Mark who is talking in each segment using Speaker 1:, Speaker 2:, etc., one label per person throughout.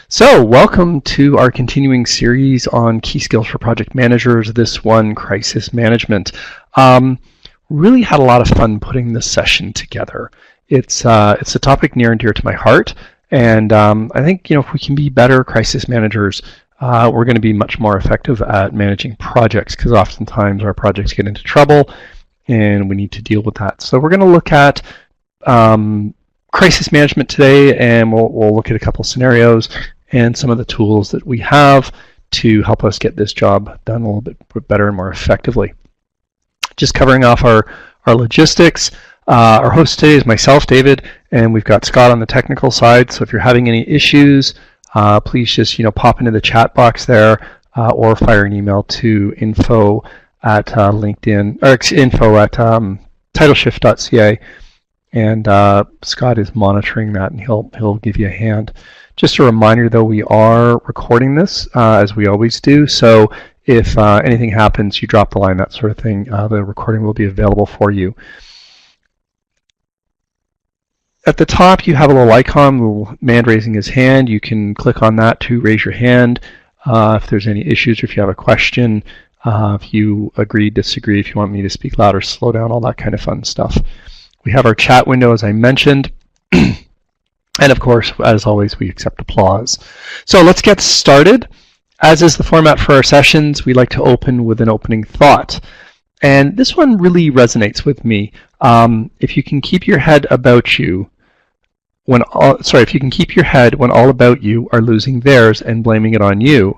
Speaker 1: So, welcome to our continuing series on key skills for project managers, this one, crisis management. Really had a lot of fun putting this session together. It's a topic near and dear to my heart, and I think if we can be better crisis managers, we're going to be much more effective at managing projects, because oftentimes our projects get into trouble and we need to deal with that. So we're going to look at crisis management today, and we'll look at a couple scenarios and some of the tools that we have to help us get this job done a little bit better and more effectively. Just covering off our logistics. Our host today is myself, David, and we've got Scott on the technical side. So if you're having any issues, please just pop into the chat box there, or fire an email to info at LinkedIn, or info at titleshift.ca. And Scott is monitoring that, and he'll give you a hand. Just a reminder, though, we are recording this as we always do. So if anything happens, you drop the line, that sort of thing, the recording will be available for you. At the top, you have a little icon, a little man raising his hand. You can click on that to raise your hand if there's any issues, or if you have a question, if you agree, disagree, if you want me to speak louder, slow down, all that kind of fun stuff. We have our chat window, as I mentioned. And of course, as always, we accept applause. So let's get started. As is the format for our sessions, we like to open with an opening thought. And this one really resonates with me. If you can keep your head about you when if you can keep your head when all about you are losing theirs and blaming it on you.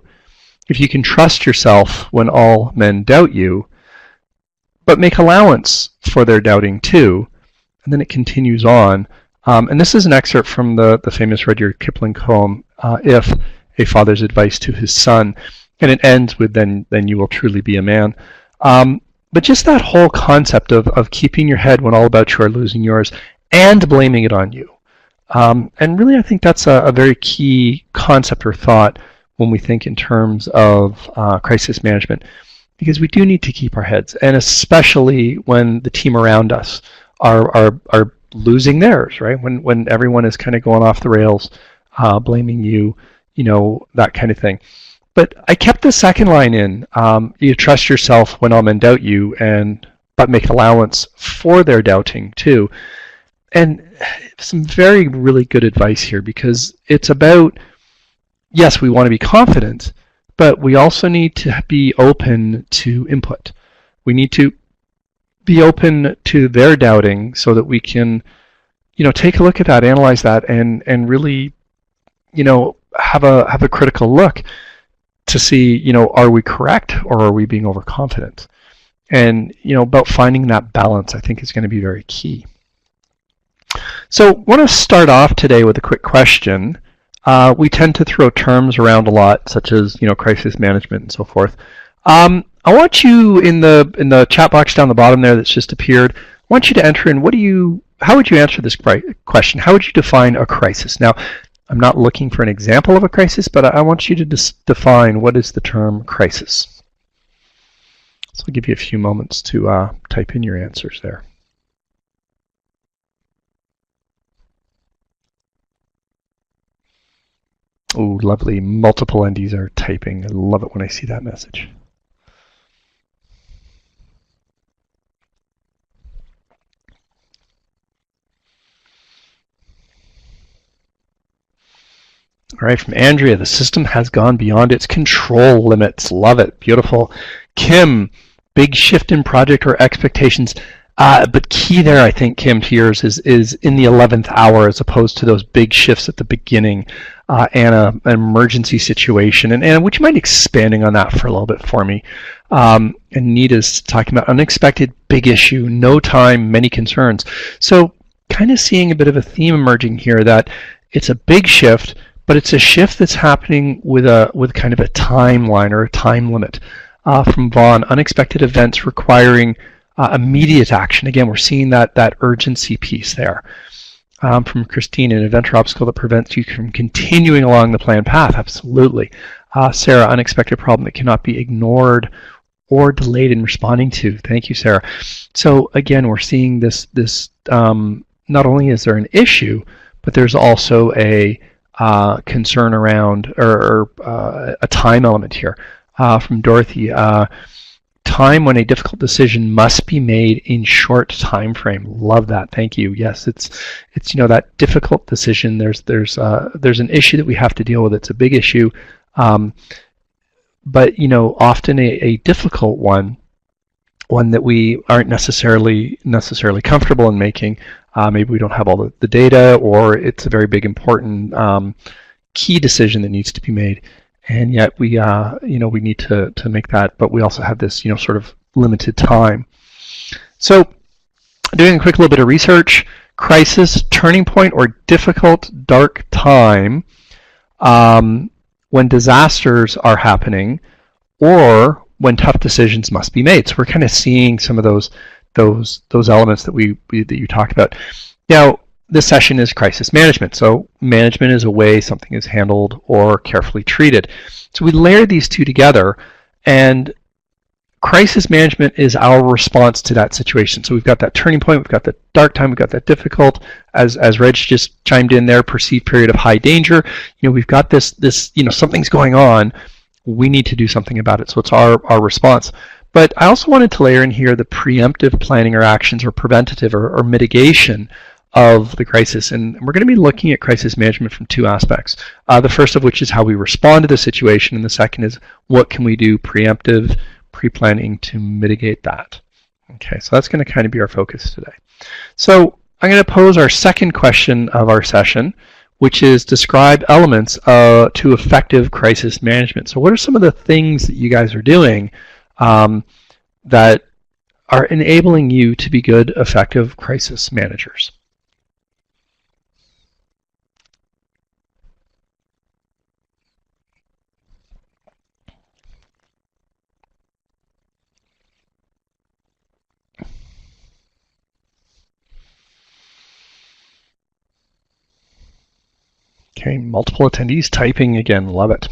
Speaker 1: If you can trust yourself when all men doubt you, but make allowance for their doubting too. And then it continues on. And this is an excerpt from the famous Rudyard Kipling poem, If, a Father's Advice to His Son. And it ends with, then you will truly be a man. But just that whole concept of keeping your head when all about you are losing yours and blaming it on you. And really, I think that's a very key concept or thought when we think in terms of crisis management, because we do need to keep our heads, and especially when the team around us are losing theirs, right? When everyone is kind of going off the rails, blaming you, that kind of thing. But I kept the second line in, you trust yourself when all men doubt you, but make allowance for their doubting too. And some really good advice here, because it's about, yes, we want to be confident, but we also need to be open to input. We need to be open to their doubting so that we can, take a look at that, analyze that, and really, have a critical look to see, are we correct or are we being overconfident? And, about finding that balance, I think, is going to be very key. So I want to start off today with a quick question. We tend to throw terms around a lot, such as, crisis management and so forth. I want you in the chat box down the bottom there that's just appeared, I want you to enter in, how would you answer this question? How would you define a crisis? Now, I'm not looking for an example of a crisis, but I want you to define what is the term crisis. So I'll give you a few moments to type in your answers there. Oh, lovely. Multiple NDs are typing. I love it when I see that message. All right, from Andrea, the system has gone beyond its control limits. Love it. Beautiful. Kim, big shift in project or expectations. But key there, I think, Kim, to yours is in the 11th hour, as opposed to those big shifts at the beginning, and an emergency situation. And would you mind expanding on that for a little bit for me? And Nita's talking about unexpected big issue, no time, many concerns. So kind of seeing a bit of a theme emerging here, that it's a big shift, but it's a shift that's happening with kind of a timeline or a time limit. From Vaughn, unexpected events requiring immediate action. Again, we're seeing that urgency piece there. From Christine, an event or obstacle that prevents you from continuing along the planned path. Absolutely. Sarah, unexpected problem that cannot be ignored or delayed in responding to. Thank you, Sarah. So again, we're seeing this not only is there an issue, but there's also a concern around, or a time element here from Dorothy. Time when a difficult decision must be made in short time frame. Love that. Thank you. Yes, it's that difficult decision. There's an issue that we have to deal with. It's a big issue, but often a difficult one that we aren't necessarily comfortable in making. Maybe we don't have all the data, or it's a very big important key decision that needs to be made. And yet we need to make that, but we also have this, sort of limited time. So doing a quick little bit of research, crisis, turning point, or difficult, dark time when disasters are happening, or when tough decisions must be made. So we're kind of seeing some of those elements that you talked about. Now, this session is crisis management. So management is a way something is handled or carefully treated. So we layer these two together, and crisis management is our response to that situation. So we've got that turning point, we've got that dark time, we've got that difficult, as Reg just chimed in there, perceived period of high danger. We've got this something's going on. We need to do something about it. So it's our response. But I also wanted to layer in here the preemptive planning or actions, or preventative or mitigation of the crisis. And we're going to be looking at crisis management from two aspects. The first of which is how we respond to the situation, and the second is what can we do preemptive, pre-planning to mitigate that. Okay, so that's going to kind of be our focus today. So I'm going to pose our second question of our session, which is describe elements to effective crisis management. So what are some of the things that you guys are doing that are enabling you to be good, effective crisis managers? Okay, multiple attendees typing again, love it.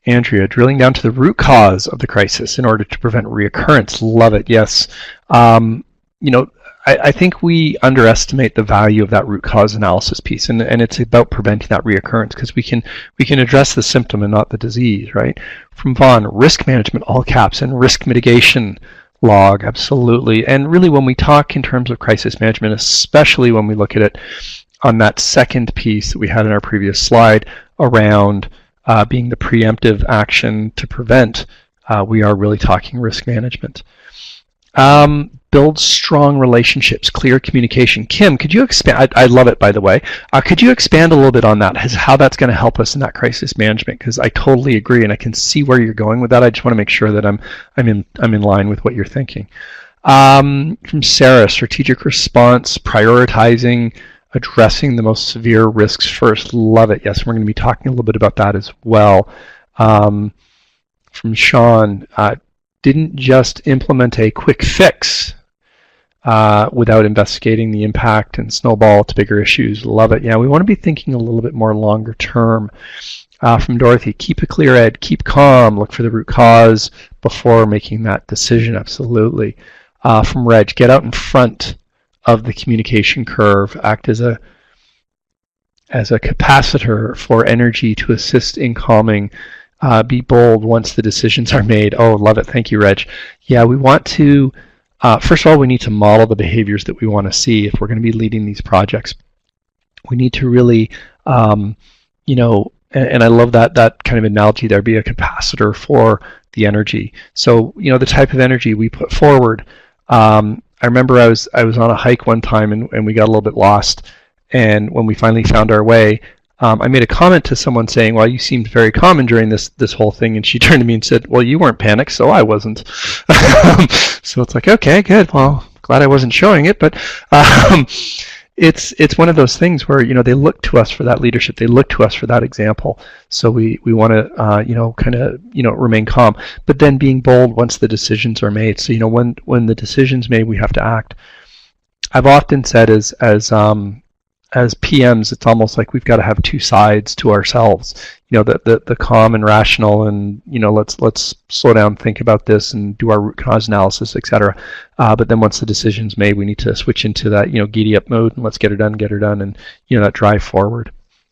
Speaker 1: Andrea, drilling down to the root cause of the crisis in order to prevent reoccurrence, love it, yes. I think we underestimate the value of that root cause analysis piece, and it's about preventing that reoccurrence, because we can address the symptom and not the disease, right? From Vaughn, risk management, all caps, and risk mitigation log, absolutely. And really when we talk in terms of crisis management, especially when we look at it on that second piece that we had in our previous slide around being the preemptive action to prevent, we are really talking risk management. Build strong relationships, clear communication. Kim, could you expand? I love it, by the way. Could you expand a little bit on that, how that's going to help us in that crisis management? Because I totally agree, and I can see where you're going with that. I just want to make sure that I'm in line with what you're thinking. From Sarah, strategic response, prioritizing, addressing the most severe risks first. Love it. Yes, we're going to be talking a little bit about that as well. From Sean, didn't just implement a quick fix without investigating the impact and snowball to bigger issues. Love it. Yeah, we want to be thinking a little bit more longer term. From Dorothy, keep a clear head, keep calm, look for the root cause before making that decision. Absolutely. From Reg, get out in front of the communication curve, act as a capacitor for energy to assist in calming, be bold once the decisions are made. Oh, love it. Thank you, Reg. Yeah, we want to, first of all, we need to model the behaviors that we want to see if we're going to be leading these projects. We need to really, and I love that kind of analogy there, be a capacitor for the energy. So, the type of energy we put forward. I remember I was on a hike one time and we got a little bit lost, and when we finally found our way, I made a comment to someone saying, well, you seemed very calm during this whole thing, and she turned to me and said, well, you weren't panicked, so I wasn't. So it's like, okay, good, well, glad I wasn't showing it, but it's one of those things where they look to us for that leadership, they look to us for that example, so we want to remain calm, but then being bold once the decisions are made. So when the decision's made, we have to act. I've often said as PMs, it's almost like we've got to have two sides to ourselves. The calm and rational, and let's slow down, think about this, and do our root cause analysis, etc. But then once the decision's made, we need to switch into that giddy up mode and let's get her done, and that drive forward.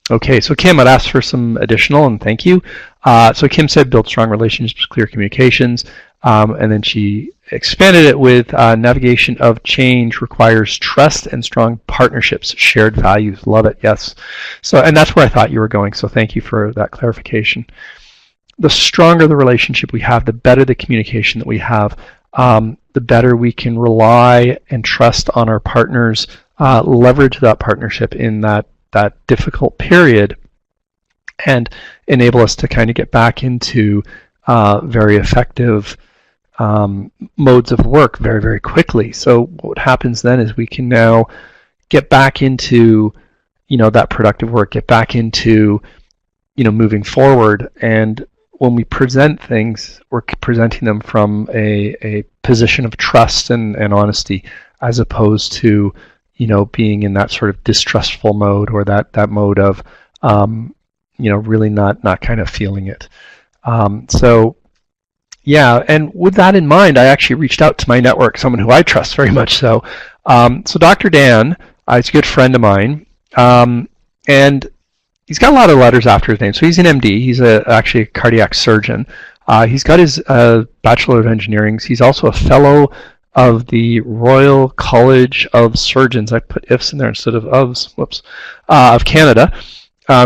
Speaker 1: Okay, so Kim, I'd ask for some additional, and thank you. So Kim said build strong relationships, clear communications, and then she expanded it with navigation of change requires trust and strong partnerships, shared values. Love it, yes. So, and that's where I thought you were going, so thank you for that clarification. The stronger the relationship we have, the better the communication that we have, the better we can rely and trust on our partners, leverage that partnership in that difficult period, and enable us to kind of get back into very effective modes of work very, very quickly. So what happens then is we can now get back into, that productive work, get back into, moving forward. And when we present things, we're presenting them from a position of trust and honesty, as opposed to being in that sort of distrustful mode, or that mode of, really not kind of feeling it. So, yeah, and with that in mind, I actually reached out to my network, someone who I trust very much so. So Dr. Dan is a good friend of mine, and he's got a lot of letters after his name. So he's an MD. He's actually a cardiac surgeon. He's got his Bachelor of Engineering. He's also a fellow of the Royal College of Surgeons. I put ifs in there instead of ofs. Whoops. Of Canada.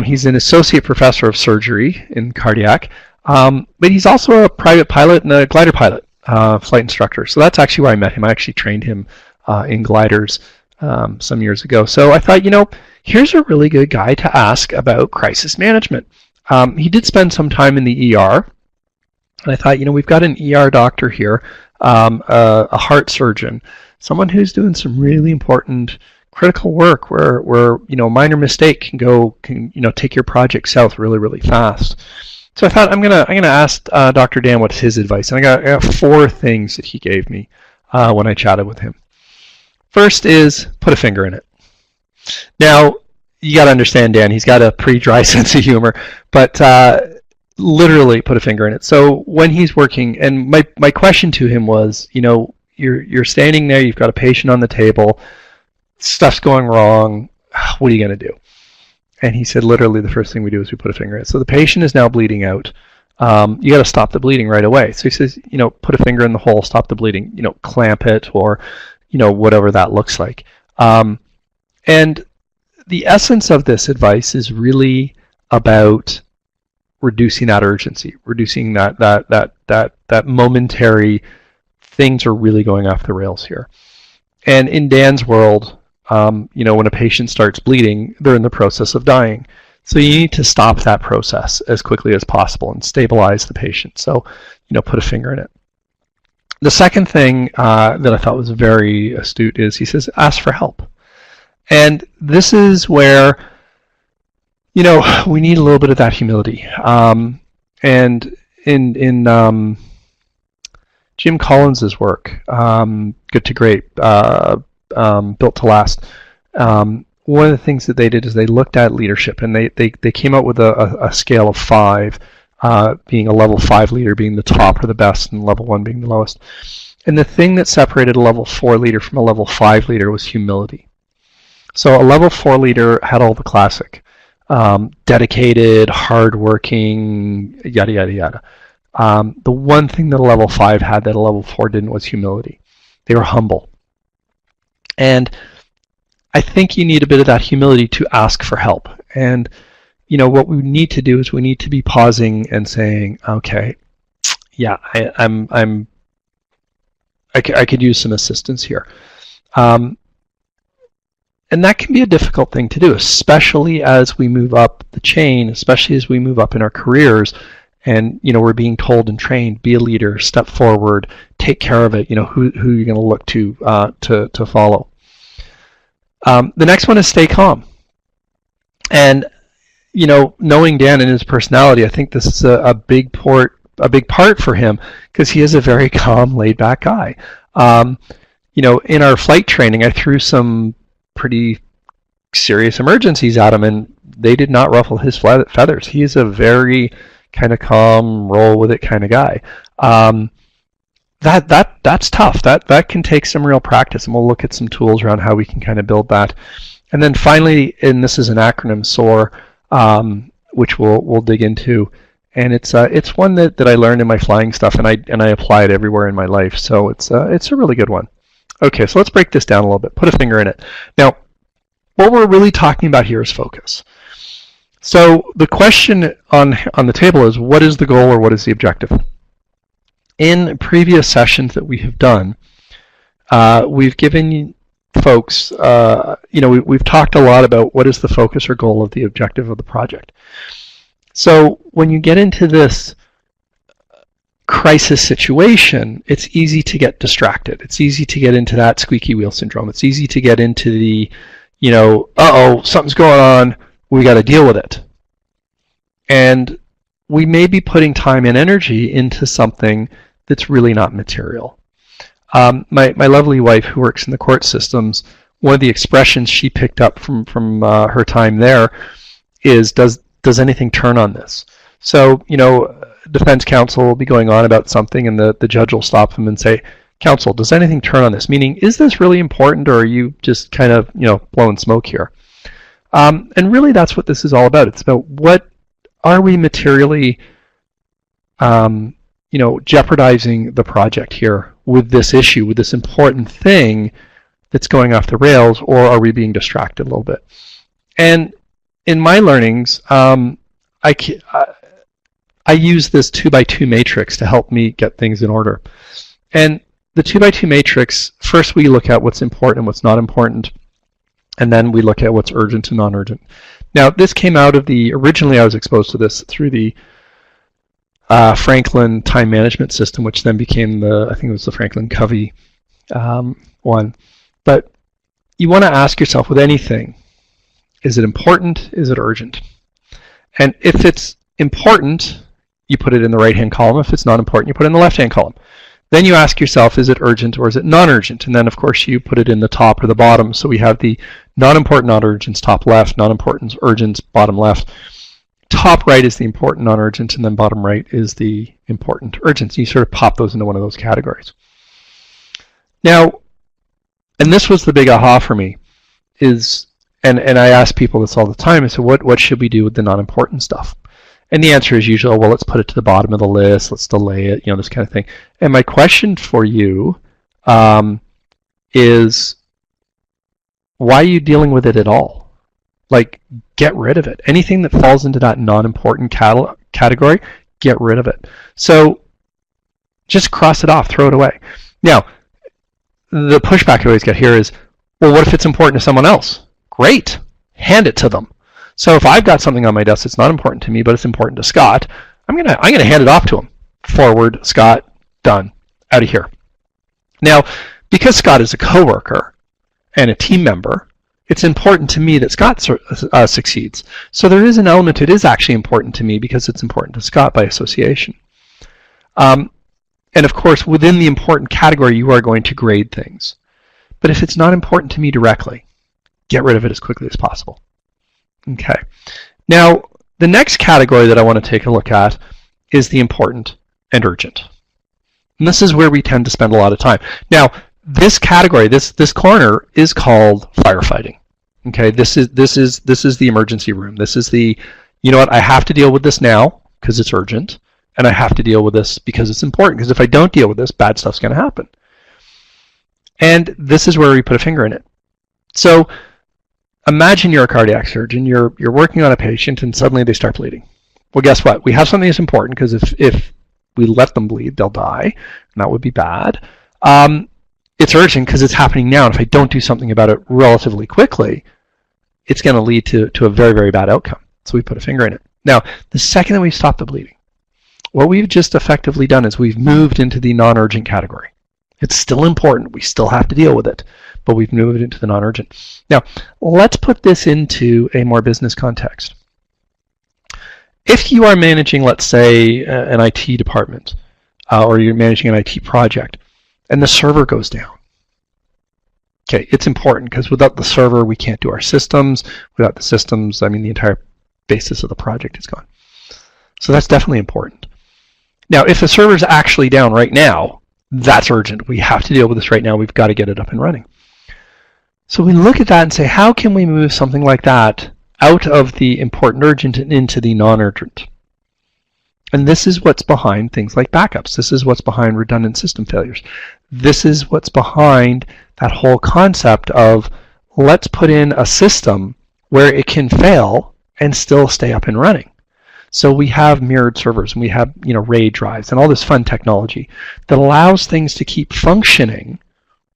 Speaker 1: He's an associate professor of surgery in cardiac, but he's also a private pilot and a glider pilot, flight instructor. So that's actually where I met him. I actually trained him in gliders some years ago. So I thought, here's a really good guy to ask about crisis management. He did spend some time in the ER, and I thought, we've got an ER doctor here, a heart surgeon, someone who's doing some really important critical work where a minor mistake can take your project south really, really fast. So I thought I'm gonna ask Dr. Dan what's his advice, and I got 4 things that he gave me when I chatted with him. First is put a finger in it. Now you got to understand, Dan, he's got a pretty dry sense of humor, but literally put a finger in it. So when he's working, and my question to him was, you're standing there, you've got a patient on the table, stuff's going wrong, what are you going to do? And he said, literally, the first thing we do is we put a finger in it. So the patient is now bleeding out. You got to stop the bleeding right away. So he says, put a finger in the hole, stop the bleeding, clamp it, or, whatever that looks like. And the essence of this advice is really about reducing that urgency, reducing that momentary things are really going off the rails here. And in Dan's world, when a patient starts bleeding, they're in the process of dying. So you need to stop that process as quickly as possible and stabilize the patient. So, put a finger in it. The second thing that I thought was very astute is he says, ask for help. And this is where, we need a little bit of that humility. And in Jim Collins's work, Good to Great, Built to Last, one of the things that they did is they looked at leadership, and they came up with a scale of 5, being a level 5 leader being the top or the best, and level 1 being the lowest. And the thing that separated a level 4 leader from a level 5 leader was humility. So a level 4 leader had all the classic, dedicated, hardworking, yada, yada, yada. The one thing that a level 5 had that a level 4 didn't was humility. They were humble. And I think you need a bit of that humility to ask for help. And, what we need to do is we need to be pausing and saying, okay, yeah, I could use some assistance here. And that can be a difficult thing to do, especially as we move up the chain, especially as we move up in our careers, and we're being told and trained, be a leader, step forward, take care of it. Who you're going to look to follow. The next one is stay calm. And knowing Dan and his personality, I think this is a big part for him, because he is a very calm, laid-back guy. In our flight training, I threw some pretty serious emergencies at him, and they did not ruffle his feathers. He is a very kind of calm, roll with it kind of guy. That's tough. That can take some real practice, and we'll look at some tools around how we can kind of build that. And then finally, and this is an acronym, SOAR, which we'll dig into. And it's one that I learned in my flying stuff, and I apply it everywhere in my life. So it's a really good one. Okay, so let's break this down a little bit. Put a finger in it. Now, what we're really talking about here is focus. So the question on the table is, what is the goal or what is the objective? In previous sessions that we have done, we've given folks, we've talked a lot about what is the focus or goal of the objective of the project. So when you get into this crisis situation, it's easy to get distracted. It's easy to get into that squeaky wheel syndrome. It's easy to get into the, uh-oh, something's going on, we got to deal with it. And we may be putting time and energy into something that's really not material. My lovely wife who works in the court systems, one of the expressions she picked up from her time there is, does anything turn on this? So, defense counsel will be going on about something and the judge will stop them and say, counsel, does anything turn on this? Meaning, is this really important, or are you just kind of, blowing smoke here? And really that's what this is all about. It's about, what are we materially, jeopardizing the project here with this issue, with this important thing that's going off the rails, or are we being distracted a little bit? And in my learnings, I use this 2x2 matrix to help me get things in order. And the 2x2 matrix, first we look at what's important and what's not important, and then we look at what's urgent and non-urgent. Now, this came out of originally I was exposed to this through the Franklin time management system, which then became I think it was the Franklin Covey one. But you want to ask yourself with anything, is it important? Is it urgent? And if it's important, you put it in the right-hand column. If it's not important, you put it in the left-hand column. Then you ask yourself, is it urgent or is it non-urgent? And then, of course, you put it in the top or the bottom. So we have the non-important non-urgents top left, non-important urgents bottom left. Top right is the important non-urgent, and then bottom right is the important urgents. You sort of pop those into one of those categories. Now, and this was the big aha for me, and I ask people this all the time, I said, what should we do with the non-important stuff? And the answer is usually, well, let's put it to the bottom of the list, let's delay it, this kind of thing. And my question for you is, why are you dealing with it at all? Like, get rid of it. Anything that falls into that non-important category, get rid of it. So just cross it off, throw it away. Now, the pushback I always get here is, well, what if it's important to someone else? Great, hand it to them. So if I've got something on my desk that's not important to me, but it's important to Scott, I'm gonna hand it off to him. Forward, Scott, done, out of here. Now, because Scott is a coworker and a team member, it's important to me that Scott succeeds. So there is an element, it is actually important to me because it's important to Scott by association. And of course, within the important category, you are going to grade things. But if it's not important to me directly, get rid of it as quickly as possible. Okay. Now, the next category that I want to take a look at is the important and urgent. And this is where we tend to spend a lot of time. Now, this category, this corner is called firefighting. Okay, this is the emergency room. This is the, I have to deal with this now because it's urgent, and I have to deal with this because it's important, because if I don't deal with this, bad stuff's going to happen. And this is where we put a finger in it. So imagine you're a cardiac surgeon, you're working on a patient, and suddenly they start bleeding. Well, guess what? We have something that's important, because if we let them bleed, they'll die, and that would be bad. It's urgent because it's happening now, and if I don't do something about it relatively quickly, it's going to lead to a very, very bad outcome. So we put a finger in it. Now, the second that we stop the bleeding, what we've just effectively done is we've moved into the non-urgent category. It's still important. We still have to deal with it, but we've moved into the non-urgent. Now, let's put this into a more business context. If you are managing, let's say, an IT department, or you're managing an IT project, and the server goes down. Okay, it's important, because without the server, we can't do our systems. Without the systems, the entire basis of the project is gone. So that's definitely important. Now, if the server's actually down right now, that's urgent. We have to deal with this right now. We've got to get it up and running. So we look at that and say, how can we move something like that out of the important urgent and into the non-urgent. And this is what's behind things like backups. This is what's behind redundant system failures. This is what's behind that whole concept of let's put in a system where it can fail and still stay up and running. So we have mirrored servers and we have RAID drives and all this fun technology that allows things to keep functioning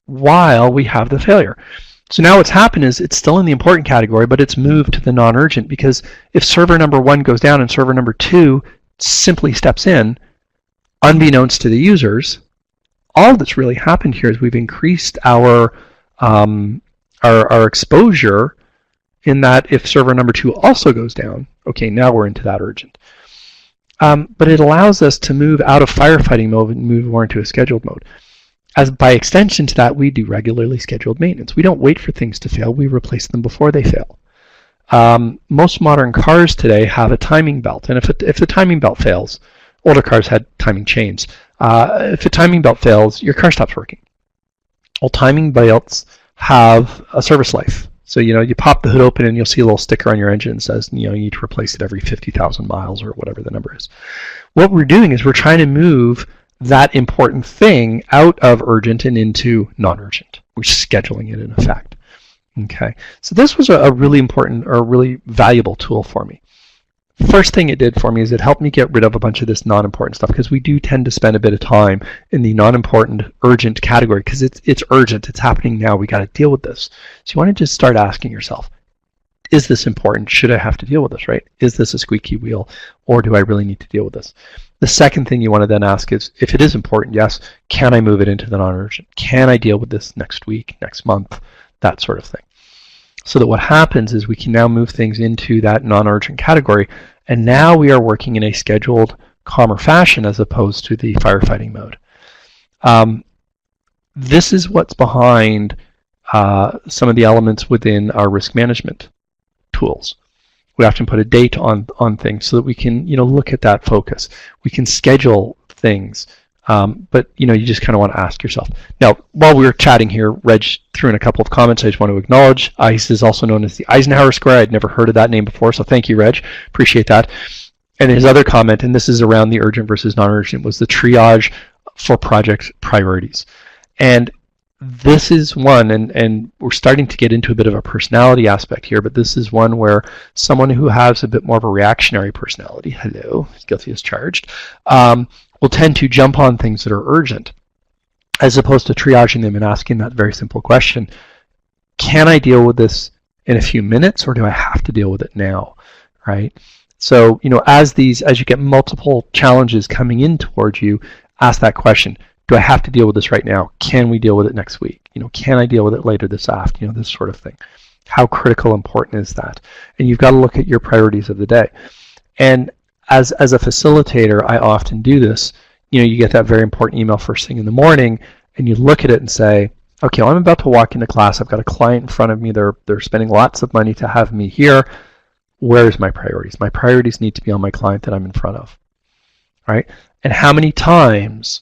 Speaker 1: while we have the failure. So now what's happened is it's still in the important category, but it's moved to the non-urgent, because if server number 1 goes down and server number 2 simply steps in, unbeknownst to the users, all that's really happened here is we've increased our exposure, in that if server number 2 also goes down, okay, now we're into that urgent. But it allows us to move out of firefighting mode and move more into a scheduled mode. As by extension to that, we do regularly scheduled maintenance. We don't wait for things to fail, we replace them before they fail. Most modern cars today have a timing belt, and if the timing belt fails, older cars had timing chains. If the timing belt fails, your car stops working. Well, timing belts have a service life. So you pop the hood open and you'll see a little sticker on your engine that says you need to replace it every 50,000 miles or whatever the number is. What we're doing is we're trying to move that important thing out of urgent and into non-urgent. We're scheduling it in effect. Okay, so this was a really important or really valuable tool for me. First thing it did for me is it helped me get rid of a bunch of this non-important stuff, because we do tend to spend a bit of time in the non-important urgent category because it's urgent, it's happening now, we got to deal with this. So you want to just start asking yourself, is this important? Should I have to deal with this, right? Is this a squeaky wheel, or do I really need to deal with this? The second thing you want to then ask is, if it is important, yes, can I move it into the non-urgent? Can I deal with this next week, next month, that sort of thing? So that what happens is we can now move things into that non-urgent category, and now we are working in a scheduled, calmer fashion as opposed to the firefighting mode. This is what's behind some of the elements within our risk management tools. We often put a date on things so that we can look at that focus. We can schedule things, but you just kind of want to ask yourself. Now, while we were chatting here, Reg threw in a couple of comments I just want to acknowledge. ICE is also known as the Eisenhower Square. I'd never heard of that name before, so thank you, Reg. Appreciate that. And his other comment, and this is around the urgent versus non-urgent, was the triage for project priorities. And this is one, and we're starting to get into a bit of a personality aspect here, but this is one where someone who has a bit more of a reactionary personality, hello, guilty as charged, will tend to jump on things that are urgent, as opposed to triaging them and asking that very simple question, can I deal with this in a few minutes, or do I have to deal with it now, right? So, as you get multiple challenges coming in towards you, ask that question. Do I have to deal with this right now? Can we deal with it next week? Can I deal with it later this afternoon? This sort of thing. How critical, important is that? And you've got to look at your priorities of the day. And as a facilitator, I often do this. You get that very important email first thing in the morning, and you look at it and say, okay, well, I'm about to walk into class. I've got a client in front of me. They're spending lots of money to have me here. Where's my priorities? My priorities need to be on my client that I'm in front of, right? And how many times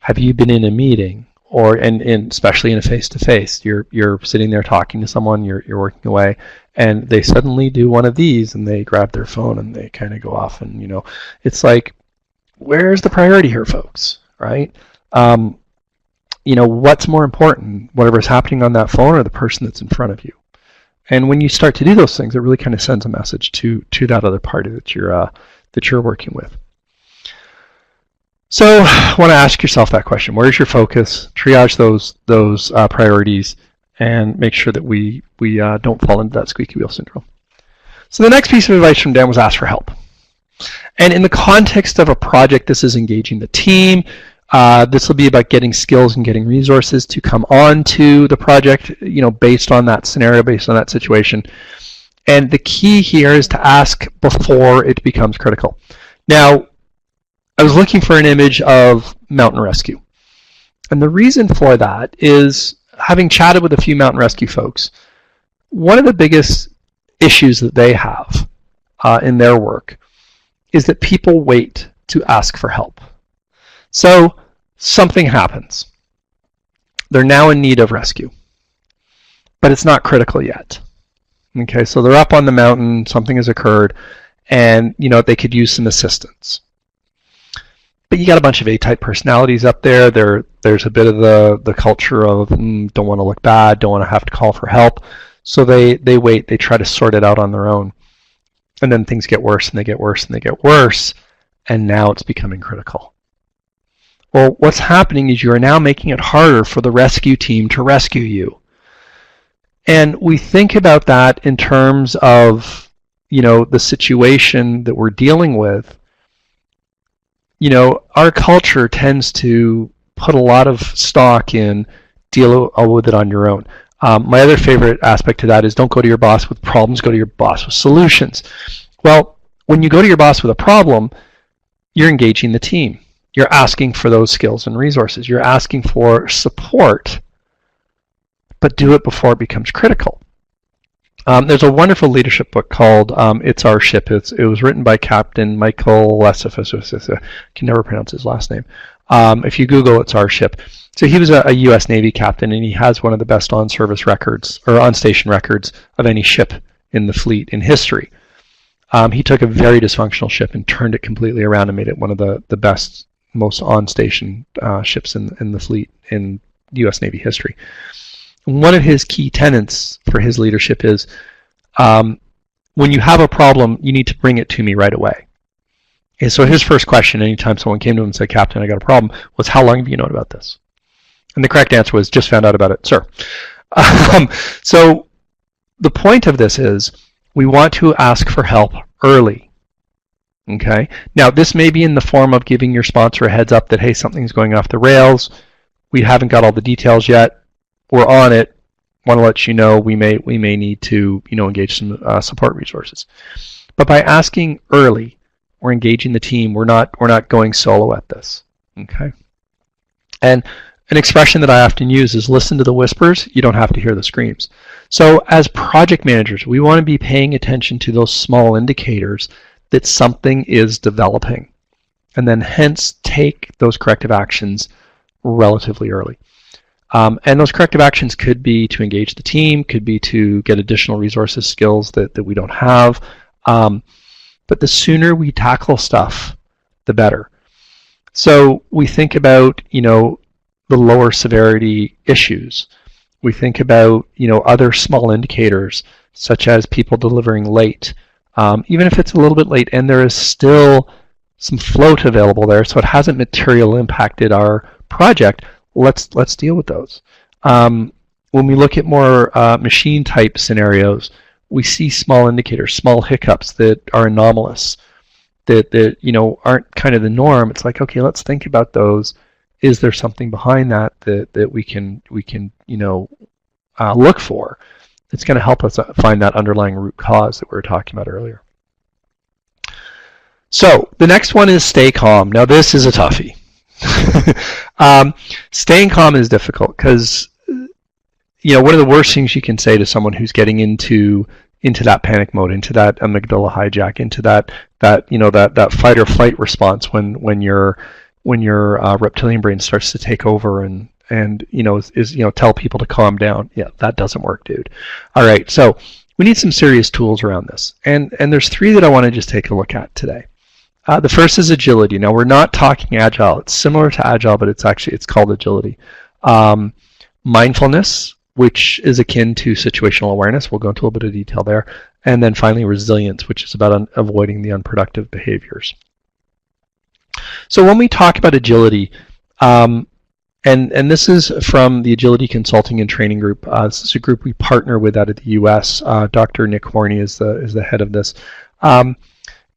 Speaker 1: have you been in a meeting, or and especially in a face-to-face, you're sitting there talking to someone, you're working away, and they suddenly do one of these, and they grab their phone and they kind of go off, and it's like, where's the priority here, folks, right? What's more important, whatever's happening on that phone or the person that's in front of you? And when you start to do those things, it really kind of sends a message to that other party that you're working with. So want to ask yourself that question. Where's your focus? Triage those priorities and make sure that we don't fall into that squeaky wheel syndrome. So the next piece of advice from Dan was ask for help. And in the context of a project, this is engaging the team. This will be about getting skills and getting resources to come on to the project, based on that scenario, based on that situation. And the key here is to ask before it becomes critical. Now, I was looking for an image of mountain rescue. And the reason for that is, having chatted with a few mountain rescue folks, one of the biggest issues that they have in their work is that people wait to ask for help. So something happens. They're now in need of rescue, but it's not critical yet. Okay, so they're up on the mountain, something has occurred, and they could use some assistance. But you got a bunch of A-type personalities up there. There's a bit of the culture of don't want to look bad, don't want to have to call for help. So they wait, they try to sort it out on their own. And then things get worse and they get worse and they get worse, and now it's becoming critical. Well, what's happening is you are now making it harder for the rescue team to rescue you. And we think about that in terms of, the situation that we're dealing with. Our culture tends to put a lot of stock in deal with it on your own. My other favorite aspect to that is don't go to your boss with problems, go to your boss with solutions. Well, when you go to your boss with a problem, you're engaging the team. You're asking for those skills and resources. You're asking for support, but do it before it becomes critical. There's a wonderful leadership book called It's Our Ship. It was written by Captain Michael Lesifus. I can never pronounce his last name. If you Google It's Our Ship. So he was a U.S. Navy captain, and he has one of the best on-service records, or on-station records, of any ship in the fleet in history. He took a very dysfunctional ship and turned it completely around and made it one of the best, most on-station ships in the fleet in U.S. Navy history. One of his key tenets for his leadership is when you have a problem, you need to bring it to me right away. And so his first question anytime someone came to him and said, Captain, I got a problem, was, how long have you known about this? And the correct answer was, just found out about it, sir. So the point of this is we want to ask for help early. Okay. Now, this may be in the form of giving your sponsor a heads up that, hey, something's going off the rails. We haven't got all the details yet. We're on it. Want to let you know we may need to engage some support resources. But by asking early, we're engaging the team. We're not going solo at this. Okay. And an expression that I often use is listen to the whispers. You don't have to hear the screams. So as project managers, we want to be paying attention to those small indicators that something is developing, and then hence take those corrective actions relatively early. And those corrective actions could be to engage the team, could be to get additional resources, skills that we don't have. But the sooner we tackle stuff, the better. So we think about, the lower severity issues. We think about, other small indicators, such as people delivering late. Even if it's a little bit late and there is still some float available there, so it hasn't materially impacted our project, let's deal with those. When we look at more machine type scenarios, we see small indicators, small hiccups that are anomalous, that aren't kind of the norm. It's like, okay, let's think about those. Is there something behind that we can look for? It's going to help us find that underlying root cause that we were talking about earlier. So the next one is stay calm. Now this is a toughie. Staying calm is difficult because one of the worst things you can say to someone who's getting into that panic mode, into that amygdala hijack, into that fight or flight response when your reptilian brain starts to take over and tell people to calm down. Yeah, that doesn't work, dude. All right, so we need some serious tools around this, and there's three that I want to just take a look at today. The first is agility. Now we're not talking agile. It's similar to agile, but it's called agility. Mindfulness, which is akin to situational awareness. We'll go into a little bit of detail there. And then finally resilience, which is about avoiding the unproductive behaviors. So when we talk about agility, and this is from the Agility Consulting and Training Group. This is a group we partner with out of the U.S. Dr. Nick Horney is the head of this.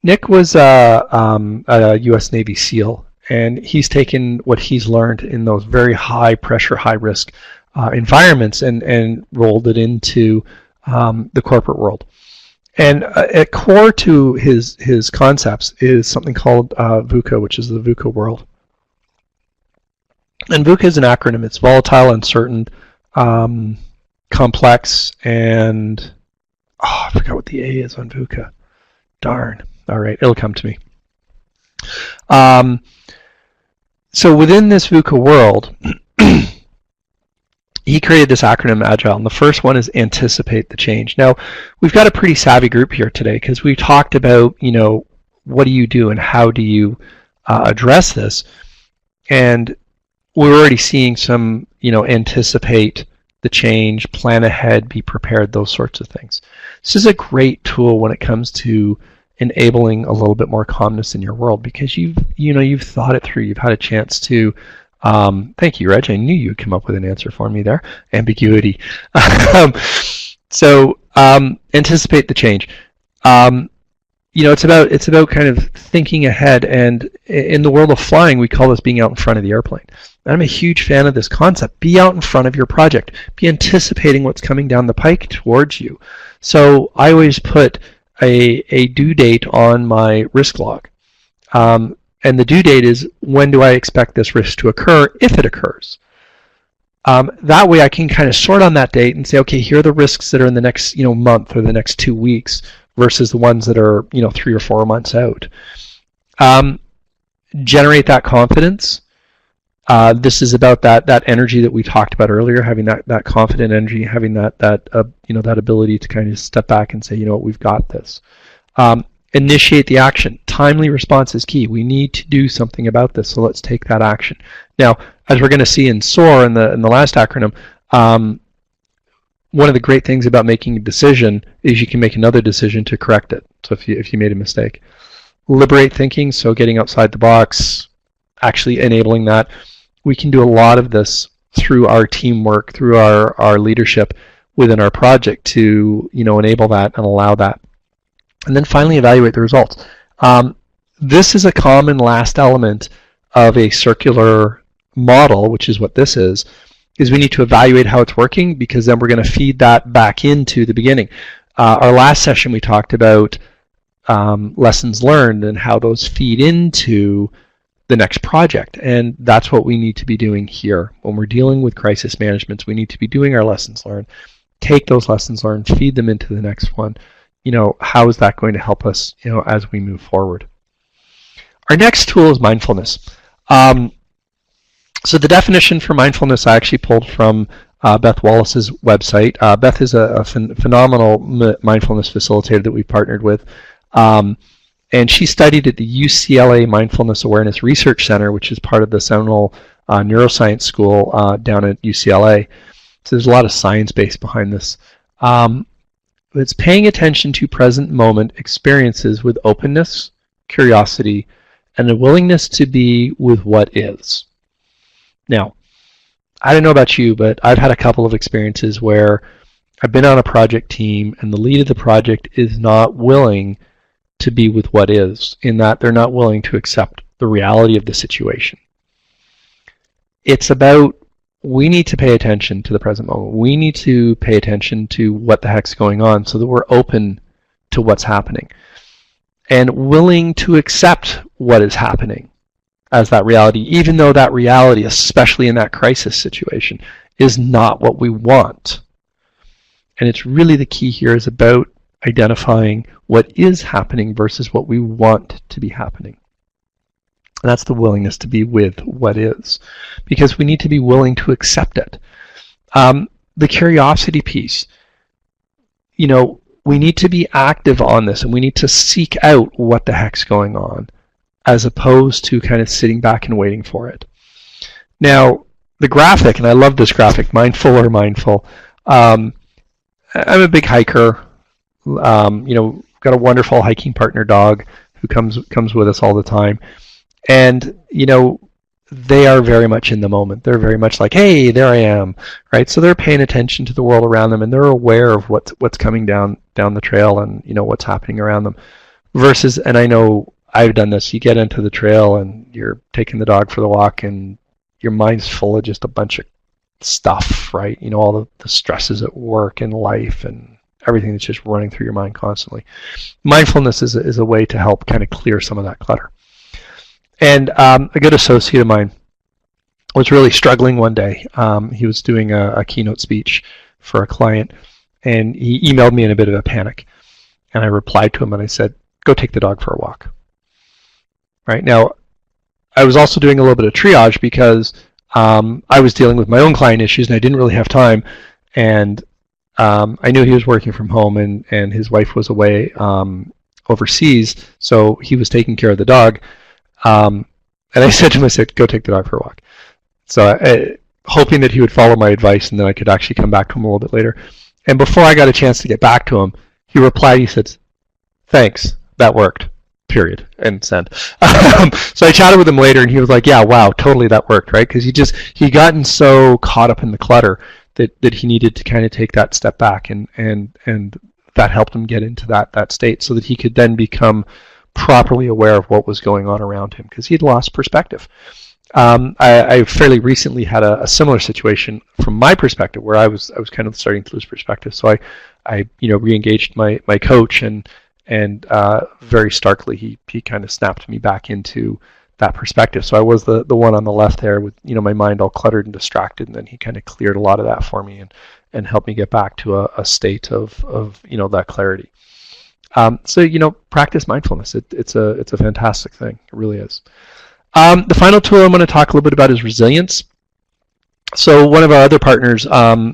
Speaker 1: Nick was a U.S. Navy SEAL, and he's taken what he's learned in those very high pressure, high risk environments and rolled it into the corporate world. And at core to his concepts is something called VUCA, which is the VUCA world. And VUCA is an acronym. It's volatile, uncertain, complex, and I forgot what the A is on VUCA. Darn. All right, it'll come to me. So within this VUCA world, he created this acronym Agile, and the first one is anticipate the change. Now, we've got a pretty savvy group here today because we talked about, what do you do and how do you address this, and we're already seeing some, anticipate the change, plan ahead, be prepared, those sorts of things. This is a great tool when it comes to enabling a little bit more calmness in your world because you've thought it through. You've had a chance to. Thank you, Reg. I knew you'd come up with an answer for me there. Ambiguity. So anticipate the change. It's about kind of thinking ahead, and in the world of flying, we call this being out in front of the airplane. I'm a huge fan of this concept. Be out in front of your project. Be anticipating what's coming down the pike towards you. So I always put a due date on my risk log. And the due date is when do I expect this risk to occur if it occurs. That way I can kind of sort on that date and say, okay, here are the risks that are in the next month or the next 2 weeks versus the ones that are 3 or 4 months out. Generate that confidence. This is about that energy that we talked about earlier, having that confident energy, having that ability to kind of step back and say, we've got this. Initiate the action. Timely response is key. We need to do something about this, so let's take that action. Now, as we're going to see in SOAR in the last acronym, one of the great things about making a decision is you can make another decision to correct it. So if you made a mistake. Liberate thinking, so getting outside the box, actually enabling that. We can do a lot of this through our teamwork, through our leadership within our project to enable that and allow that. And then finally evaluate the results. This is a common last element of a circular model, which is what this is we need to evaluate how it's working because then we're going to feed that back into the beginning. Our last session we talked about lessons learned and how those feed into the next project, and that's what we need to be doing here. When we're dealing with crisis management, we need to be doing our lessons learned, take those lessons learned, feed them into the next one. How is that going to help us, as we move forward? Our next tool is mindfulness. So the definition for mindfulness I actually pulled from Beth Wallace's website. Beth is a phenomenal mindfulness facilitator that we partnered with. And she studied at the UCLA Mindfulness Awareness Research Center, which is part of the seminal neuroscience school down at UCLA. So there's a lot of science base behind this. It's paying attention to present moment experiences with openness, curiosity, and a willingness to be with what is. Now, I don't know about you, but I've had a couple of experiences where I've been on a project team and the lead of the project is not willing to be with what is, in that they're not willing to accept the reality of the situation. It's about, we need to pay attention to the present moment. We need to pay attention to what the heck's going on so that we're open to what's happening and willing to accept what is happening as that reality, even though that reality, especially in that crisis situation, is not what we want. And it's really the key here is about identifying what is happening versus what we want to be happening. And that's the willingness to be with what is, because we need to be willing to accept it. The curiosity piece, we need to be active on this and we need to seek out what the heck's going on as opposed to kind of sitting back and waiting for it. Now, the graphic, and I love this graphic, mindful or mindful. I'm a big hiker. Got a wonderful hiking partner dog who comes with us all the time. And, they are very much in the moment. They're very much like, hey, there I am, right? So they're paying attention to the world around them and they're aware of what's coming down the trail and, what's happening around them. Versus, and I know I've done this, you get into the trail and you're taking the dog for the walk and your mind's full of just a bunch of stuff, right? All the stresses at work and life and everything that's just running through your mind constantly. Mindfulness is a way to help kind of clear some of that clutter. And a good associate of mine was really struggling one day. He was doing a keynote speech for a client, and he emailed me in a bit of a panic. And I replied to him and I said, go take the dog for a walk. Right now, I was also doing a little bit of triage because I was dealing with my own client issues and I didn't really have time, and I knew he was working from home, and his wife was away overseas, so he was taking care of the dog. And I said to him, I said, go take the dog for a walk. So hoping that he would follow my advice and then I could actually come back to him a little bit later. And before I got a chance to get back to him, he replied, he said, thanks, that worked, period, and send. So I chatted with him later and he was like, yeah, wow, totally that worked, right? Because he'd gotten so caught up in the clutter that he needed to kind of take that step back, and that helped him get into that state so that he could then become properly aware of what was going on around him, because he'd lost perspective. I fairly recently had a similar situation from my perspective where I was kind of starting to lose perspective. So I re-engaged my coach, and very starkly he kind of snapped me back into that perspective. So I was the one on the left there with my mind all cluttered and distracted, and then he kind of cleared a lot of that for me and helped me get back to a state of that clarity. So practice mindfulness. It's a fantastic thing. It really is. The final tool I'm going to talk a little bit about is resilience. So one of our other partners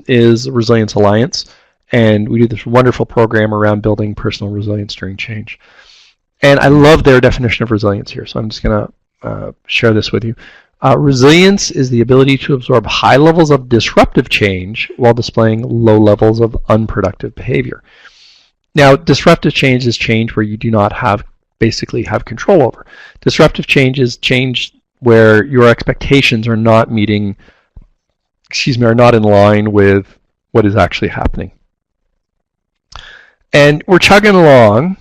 Speaker 1: is Resilience Alliance, and we do this wonderful program around building personal resilience during change. And I love their definition of resilience here, so I'm just going to share this with you. Resilience is the ability to absorb high levels of disruptive change while displaying low levels of unproductive behavior. Now, disruptive change is change where you do not basically have control over. Disruptive change is change where your expectations are not are not in line with what is actually happening. And we're chugging along,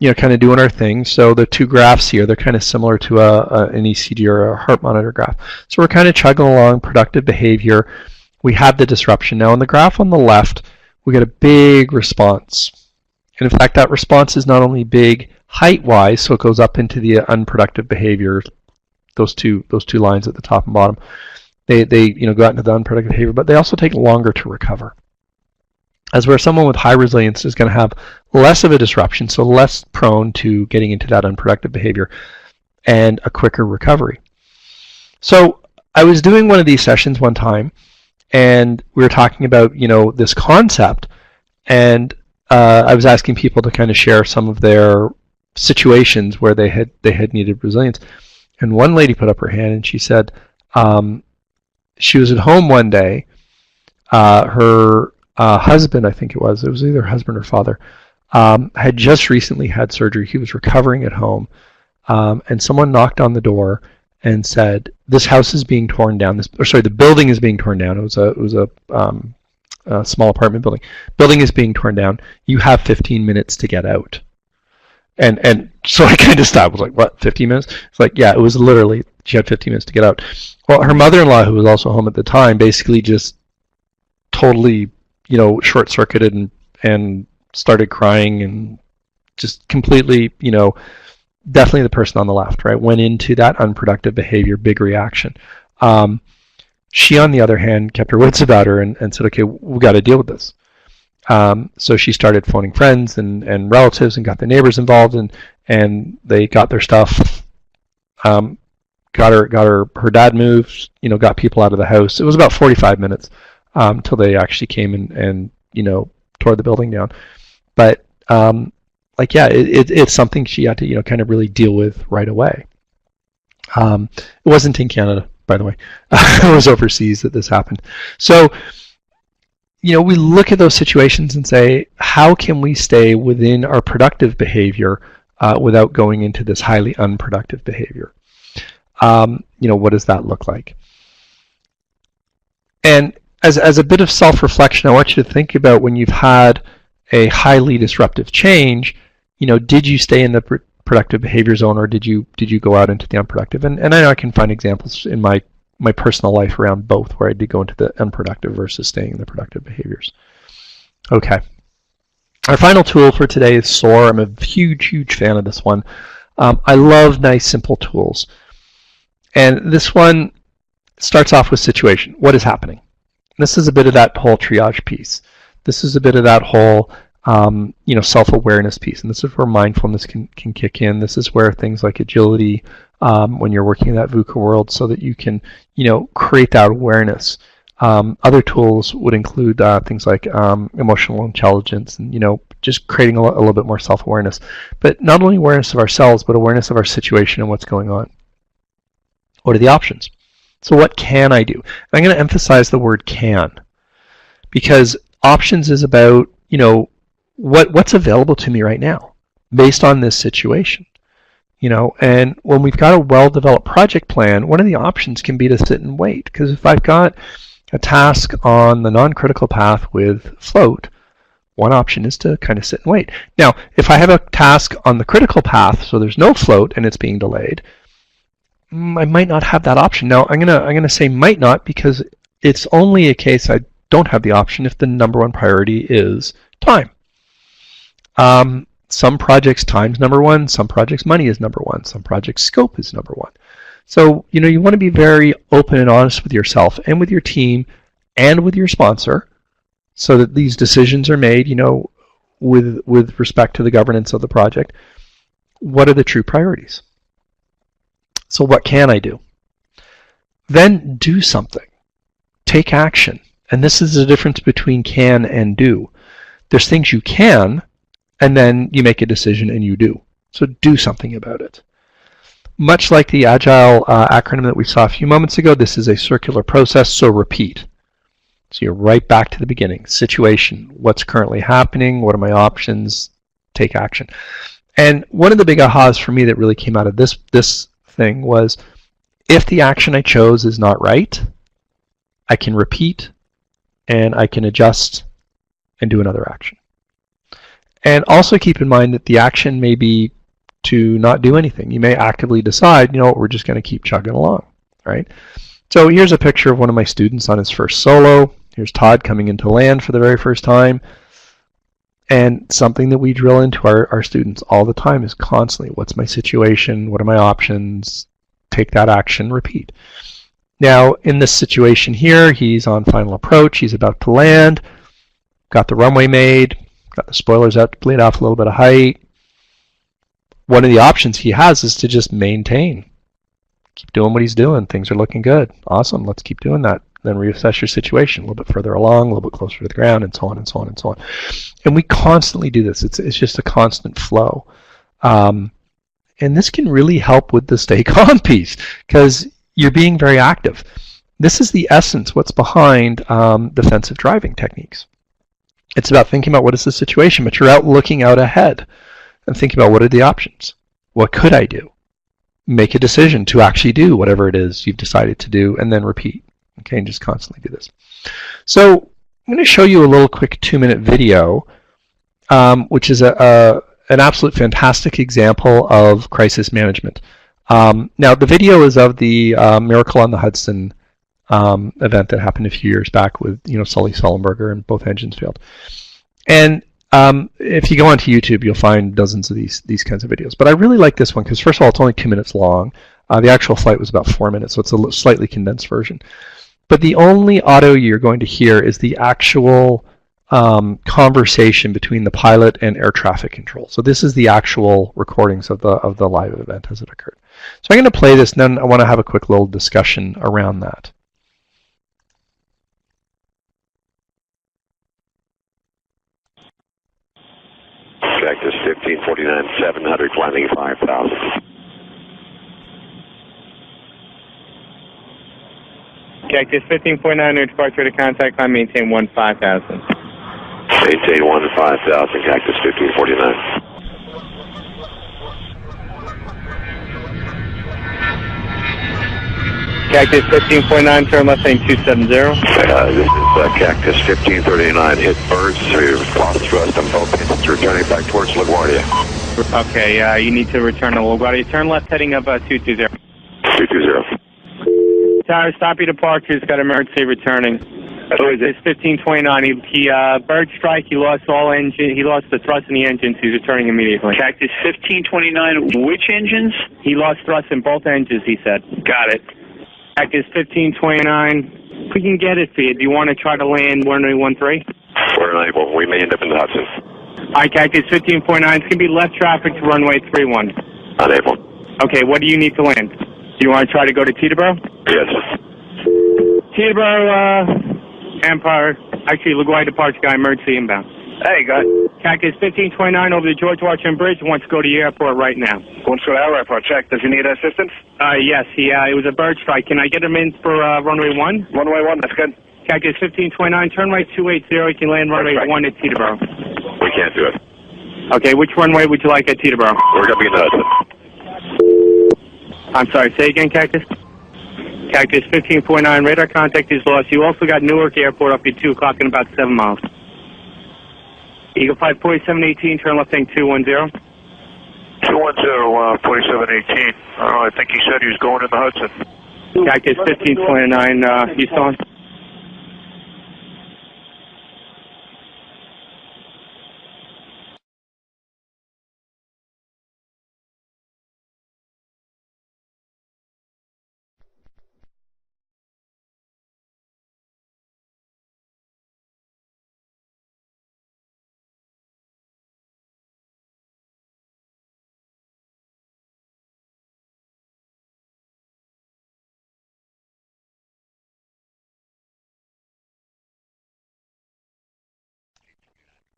Speaker 1: kind of doing our thing. So the two graphs here, they're kind of similar to an ECG or a heart monitor graph. So we're kind of chugging along, productive behavior. We have the disruption. Now on the graph on the left, we get a big response. And in fact, that response is not only big height-wise, so it goes up into the unproductive behavior, those two lines at the top and bottom. They go out into the unproductive behavior, but they also take longer to recover. As where someone with high resilience is going to have less of a disruption, so less prone to getting into that unproductive behavior, and a quicker recovery. So I was doing one of these sessions one time, and we were talking about this concept, and I was asking people to kind of share some of their situations where they had needed resilience. And one lady put up her hand and she said she was at home one day. Her husband, I think it was either husband or father, had just recently had surgery. He was recovering at home, and someone knocked on the door and said, "This house is being torn down. The building is being torn down." It was a small apartment building. Building is being torn down. You have 15 minutes to get out. And so I kind of stopped. I was like, what, 15 minutes? It's like, yeah, it was literally, she had 15 minutes to get out. Well, her mother-in-law, who was also home at the time, basically just totally, short-circuited and started crying and just completely, definitely the person on the left, right, went into that unproductive behavior, big reaction. She, on the other hand, kept her wits about her and said, okay, we've got to deal with this. So she started phoning friends and relatives and got the neighbors involved, and they got their stuff, got her dad moved, got people out of the house. It was about 45 minutes till they actually came and tore the building down. But it's something she had to kind of really deal with right away. It wasn't in Canada, by the way. It was overseas that this happened. So we look at those situations and say, how can we stay within our productive behavior without going into this highly unproductive behavior? What does that look like? And as a bit of self-reflection, I want you to think about when you've had a highly disruptive change, did you stay in the productive behavior zone, or did you go out into the unproductive? And I know I can find examples in my personal life around both, where I did go into the unproductive versus staying in the productive behaviors. Okay. Our final tool for today is SOAR. I'm a huge fan of this one. I love nice, simple tools. And this one starts off with situation. What is happening? This is a bit of that whole triage piece. This is a bit of that whole self-awareness piece. And this is where mindfulness can kick in. This is where things like agility, when you're working in that VUCA world, so that you can, create that awareness. Other tools would include things like emotional intelligence and, just creating a little bit more self-awareness. But not only awareness of ourselves, but awareness of our situation and what's going on. What are the options? So what can I do? And I'm going to emphasize the word can, because options is about, what's available to me right now based on this situation. And when we've got a well-developed project plan, one of the options can be to sit and wait. Because if I've got a task on the non-critical path with float, one option is to kind of sit and wait. Now, if I have a task on the critical path, so there's no float and it's being delayed, I might not have that option. Now, I'm gonna say might not, because it's only a case I don't have the option if the number one priority is time. Some projects time's number one, some projects money is number one, some projects scope is number one. So, you want to be very open and honest with yourself and with your team and with your sponsor, so that these decisions are made, with respect to the governance of the project. What are the true priorities? So what can I do? Then do something. Take action. And this is the difference between can and do. There's things you can, and then you make a decision and you do. So do something about it. Much like the Agile acronym that we saw a few moments ago, this is a circular process, so repeat. So you're right back to the beginning. Situation, what's currently happening, what are my options, take action. And one of the big ahas for me that really came out of this thing was, if the action I chose is not right, I can repeat and I can adjust and do another action. And also keep in mind that the action may be to not do anything. You may actively decide, we're just going to keep chugging along, right? So here's a picture of one of my students on his first solo. Here's Todd coming into land for the very first time. And something that we drill into our students all the time is constantly, what's my situation? What are my options? Take that action, repeat. Now, in this situation here, he's on final approach. He's about to land. Got the runway made. Got the spoilers out to bleed off a little bit of height. One of the options he has is to just maintain. Keep doing what he's doing. Things are looking good. Awesome. Let's keep doing that. Then reassess your situation a little bit further along, a little bit closer to the ground, and so on and so on and so on. And we constantly do this. It's just a constant flow. And this can really help with the stay calm piece, because you're being very active. This is the essence, what's behind defensive driving techniques. It's about thinking about what is the situation, but you're out looking out ahead and thinking about what are the options. What could I do? Make a decision to actually do whatever it is you've decided to do, and then repeat. Okay, and just constantly do this. So I'm going to show you a little quick 2-minute video, which is an absolute fantastic example of crisis management. Now, the video is of the Miracle on the Hudson event that happened a few years back with Sully Sullenberger, and both engines failed. And if you go onto YouTube, you'll find dozens of these kinds of videos. But I really like this one because, first of all, it's only 2 minutes long. The actual flight was about 4 minutes, so it's a slightly condensed version. But the only audio you're going to hear is the actual conversation between the pilot and air traffic control. So this is the actual recordings of the live event as it occurred. So I'm going to play this, and then I want to have a quick little discussion around that.
Speaker 2: Cactus 1549, 700, climbing 5,000.
Speaker 3: Cactus 1549, departure to contact, climb, maintain 15,000.
Speaker 2: Maintain 15,000, Cactus 1549.
Speaker 3: Cactus 1549, turn left lane 270.
Speaker 2: This is Cactus 1539, hit burst, we've lost thrust on both engines, returning back towards LaGuardia.
Speaker 3: Okay, you need to return to LaGuardia. Turn left heading up 220.
Speaker 2: 220.
Speaker 3: Tower, stop your departures, got emergency returning. It's 1529. He bird strike, he lost the thrust in the engines, he's returning immediately.
Speaker 4: Cactus 1529, which engines?
Speaker 3: He lost thrust in both engines, he said.
Speaker 4: Got it.
Speaker 3: Cactus 1529, we can get it for you. Do you want to try to land 1013?
Speaker 2: We're unable. We may end up in the Hudson.
Speaker 3: Alright, Cactus 1549, it's going to be left traffic to runway 31.
Speaker 2: Unable.
Speaker 3: Okay, what do you need to land? Do you want to try to go to Teterboro?
Speaker 2: Yes.
Speaker 3: Teterboro, Empire, actually LaGuardia Departure Guy, emergency inbound.
Speaker 4: Hey, go ahead.
Speaker 3: Cactus 1529 over the George Washington Bridge, wants to go to the airport right now.
Speaker 4: Wants to go to our airport. Check. Does he need assistance?
Speaker 3: Yes, it was a bird strike. Can I get him in for runway 1?
Speaker 4: Runway 1, that's good.
Speaker 3: Cactus 1529, turn right 280, you can land runway 1 at Teterboro.
Speaker 2: We can't do it.
Speaker 3: Okay, which runway would you like at Teterboro?
Speaker 2: We're going to be in the Hudson.
Speaker 3: I'm sorry, say again, Cactus? Cactus 1549, radar contact is lost. You also got Newark Airport up at 2 o'clock in about 7 miles. Eagle 54718, turn left tank 210.
Speaker 5: 210, 4718. I think he said he was going in the Hudson.
Speaker 3: Cactus 1529, you still on?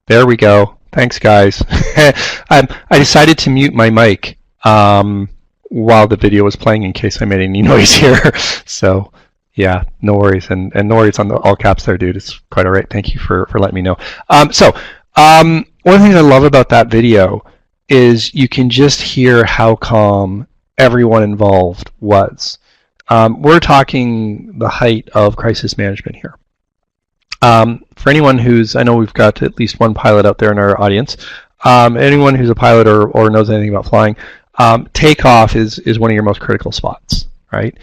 Speaker 1: There we go. Thanks, guys. I decided to mute my mic while the video was playing in case I made any noise here. So, yeah, no worries. And no worries on the all caps there, dude. It's quite all right. Thank you for letting me know. One of the things I love about that video is you can just hear how calm everyone involved was. We're talking the height of crisis management here. For anyone who's, I know we've got at least one pilot out there in our audience, anyone who's a pilot or knows anything about flying, takeoff is one of your most critical spots, right?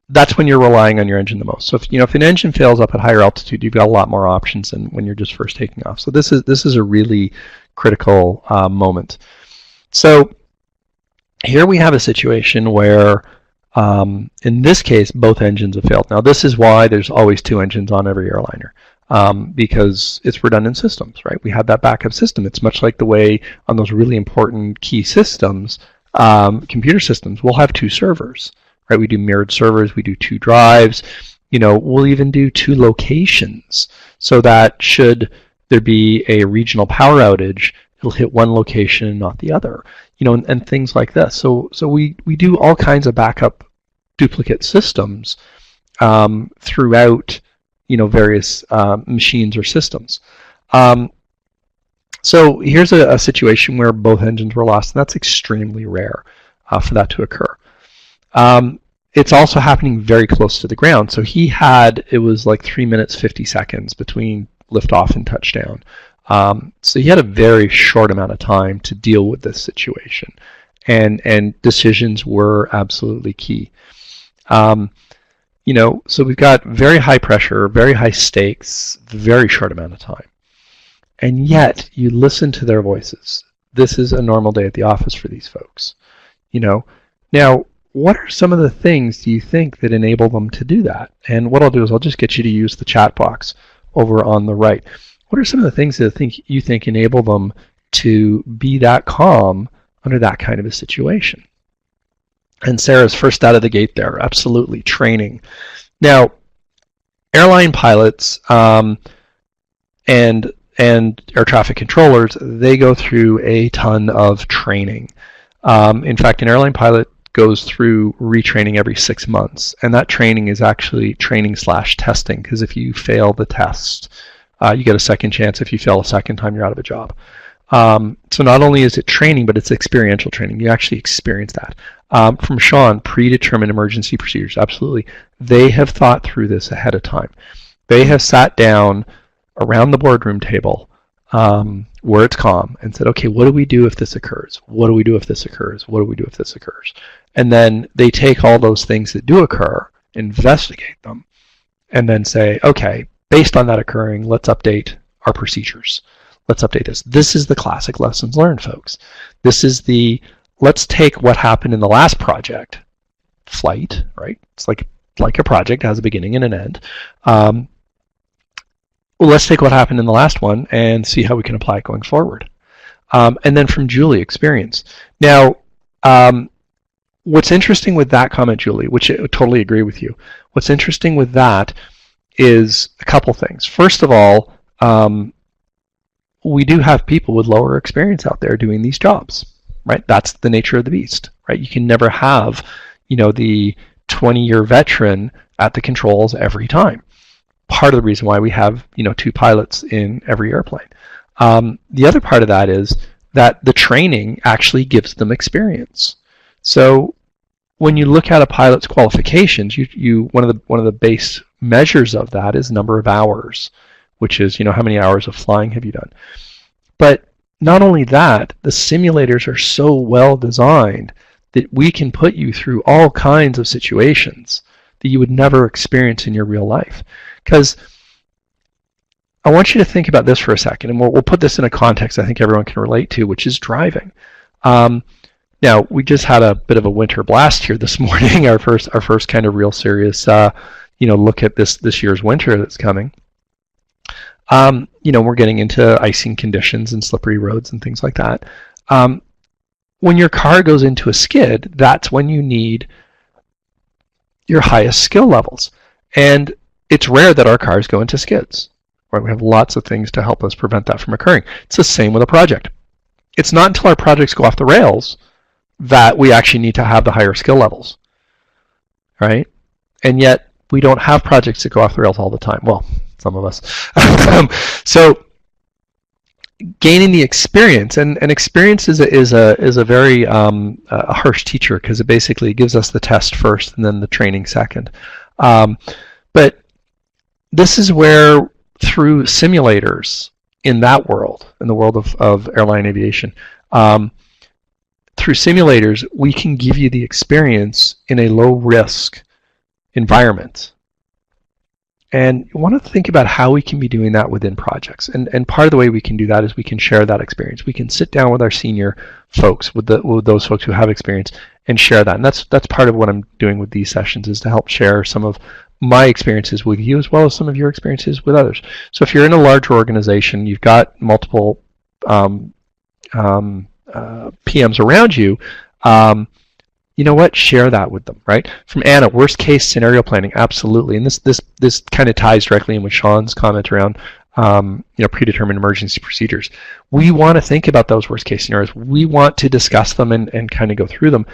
Speaker 1: That's when you're relying on your engine the most. So if an engine fails up at higher altitude, you've got a lot more options than when you're just first taking off. So this is a really critical moment. So here we have a situation where in this case, both engines have failed. Now, this is why there's always 2 engines on every airliner, because it's redundant systems, right? We have that backup system. It's much like the way on those really important key systems, computer systems, we'll have 2 servers, right? We do mirrored servers, we do 2 drives, we'll even do 2 locations, so that should there be a regional power outage, it'll hit one location and not the other, and things like this. So we do all kinds of backup duplicate systems throughout, various machines or systems. So here's a situation where both engines were lost, and that's extremely rare for that to occur. It's also happening very close to the ground. So it was like 3 minutes 50 seconds between liftoff and touchdown. So he had a very short amount of time to deal with this situation, and decisions were absolutely key. So we've got very high pressure, very high stakes, very short amount of time, and yet you listen to their voices. This is a normal day at the office for these folks. Now, what are some of the things do you think that enable them to do that? And what I'll do is I'll just get you to use the chat box over on the right. What are some of the things that you think enable them to be that calm under that kind of a situation? And Sarah's first out of the gate there, absolutely, training. Now, airline pilots and air traffic controllers, they go through a ton of training. In fact, an airline pilot goes through retraining every 6 months, and that training is actually training/testing, because if you fail the test, you get a second chance. If you fail a second time, you're out of a job. So not only is it training, but it's experiential training. You actually experience that. From Sean, predetermined emergency procedures. Absolutely. They have thought through this ahead of time. They have sat down around the boardroom table where it's calm and said, okay, what do we do if this occurs? What do we do if this occurs? What do we do if this occurs? And then they take all those things that do occur, investigate them, and then say, okay, based on that occurring, let's update our procedures. Let's update this. This is the classic lessons learned, folks. This is let's take what happened in the last project, flight, right? It's like a project, it has a beginning and an end. Let's take what happened in the last one and see how we can apply it going forward. And then from Julie, experience. Now, what's interesting with that comment, Julie, which I totally agree with you, what's interesting with that is a couple things. First of all, we do have people with lower experience out there doing these jobs, right? That's the nature of the beast, right? You can never have, the 20-year veteran at the controls every time. Part of the reason why we have, 2 pilots in every airplane. The other part of that is that the training actually gives them experience. So when you look at a pilot's qualifications, one of the base measures of that is number of hours, which is, how many hours of flying have you done? But not only that, the simulators are so well designed that we can put you through all kinds of situations that you would never experience in your real life. Because I want you to think about this for a second, and we'll put this in a context I think everyone can relate to, which is driving. Now, we just had a bit of a winter blast here this morning, our first kind of real serious look at this year's winter that's coming. We're getting into icing conditions and slippery roads and things like that. When your car goes into a skid, that's when you need your highest skill levels. And it's rare that our cars go into skids. Right? We have lots of things to help us prevent that from occurring. It's the same with a project. It's not until our projects go off the rails that we actually need to have the higher skill levels, right? And yet we don't have projects that go off the rails all the time. Well, some of us. So gaining the experience, and experience is a very a harsh teacher, because it basically gives us the test first and then the training second. But this is where, through simulators in that world, in the world of airline aviation, through simulators, we can give you the experience in a low-risk environment. And you want to think about how we can be doing that within projects. And part of the way we can do that is we can share that experience. We can sit down with our senior folks, with those folks who have experience, and share that. And that's part of what I'm doing with these sessions, is to help share some of my experiences with you, as well as some of your experiences with others. So if you're in a larger organization, you've got multiple PMs around you, you know what? Share that with them, right? From Anna, worst case scenario planning, absolutely. And this kind of ties directly in with Sean's comment around predetermined emergency procedures. We want to think about those worst case scenarios. We want to discuss them and kind of go through them.